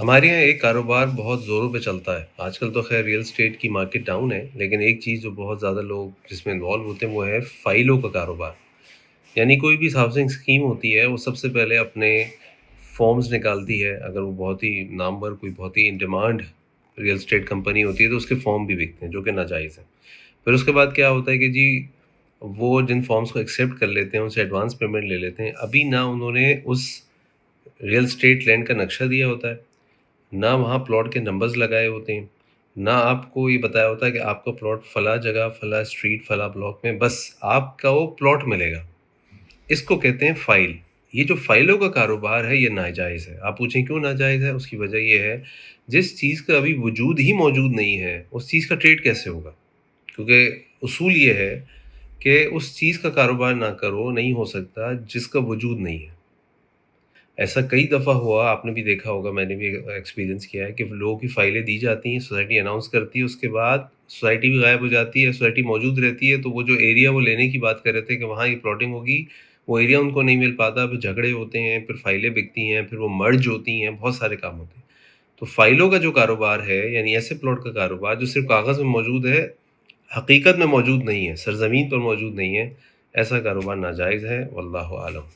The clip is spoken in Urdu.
ہمارے یہاں ایک کاروبار بہت زوروں پہ چلتا ہے آج کل، تو خیر ریئل اسٹیٹ کی مارکیٹ ڈاؤن ہے، لیکن ایک چیز جو بہت زیادہ لوگ جس میں انوالو ہوتے ہیں وہ ہے فائلوں کا کاروبار۔ یعنی کوئی بھی ہاؤسنگ اسکیم ہوتی ہے وہ سب سے پہلے اپنے فارمز نکالتی ہے، اگر وہ بہت ہی نامور کوئی بہت ہی in demand real estate company ہوتی ہے تو اس کے فارم بھی بکتے ہیں جو کہ ناجائز ہیں۔ پھر اس کے بعد کیا ہوتا ہے کہ جی وہ جن فارمز کو ایکسیپٹ کر لیتے ہیں ان سے ایڈوانس پیمنٹ لے لیتے ہیں، ابھی نہ انہوں نے اس ریئل اسٹیٹ لینڈ کا نقشہ دیا ہوتا ہے، نہ وہاں پلاٹ کے نمبرز لگائے ہوتے ہیں، نہ آپ کو یہ بتایا ہوتا ہے کہ آپ کا پلاٹ فلاں جگہ فلاں اسٹریٹ فلاں بلاک میں، بس آپ کا وہ پلاٹ ملے گا۔ اس کو کہتے ہیں فائل۔ یہ جو فائلوں کا کاروبار ہے یہ ناجائز ہے۔ آپ پوچھیں کیوں ناجائز ہے؟ اس کی وجہ یہ ہے، جس چیز کا ابھی وجود ہی موجود نہیں ہے اس چیز کا ٹریڈ کیسے ہوگا؟ کیونکہ اصول یہ ہے کہ اس چیز کا کاروبار نہ کرو، نہیں ہو سکتا جس کا وجود نہیں ہے۔ ایسا کئی دفعہ ہوا، آپ نے بھی دیکھا ہوگا، میں نے بھی ایکسپیرینس کیا ہے کہ لوگوں کی فائلیں دی جاتی ہیں، سوسائٹی اناؤنس کرتی ہے، اس کے بعد سوسائٹی بھی غائب ہو جاتی ہے، سوسائٹی موجود رہتی ہے، تو وہ جو ایریا وہ لینے کی بات کر رہے تھے کہ وہاں یہ پلاٹنگ ہوگی، وہ ایریا ان کو نہیں مل پاتا، پھر جھگڑے ہوتے ہیں، پھر فائلیں بکتی ہیں، پھر وہ مرج ہوتی ہیں، بہت سارے کام ہوتے ہیں۔ تو فائلوں کا جو کاروبار ہے، یعنی ایسے پلاٹ کا کاروبار جو صرف کاغذ میں موجود ہے، حقیقت میں موجود نہیں ہے، سرزمین پر موجود نہیں ہے، ایسا کاروبار ناجائز ہے، واللہ عالم۔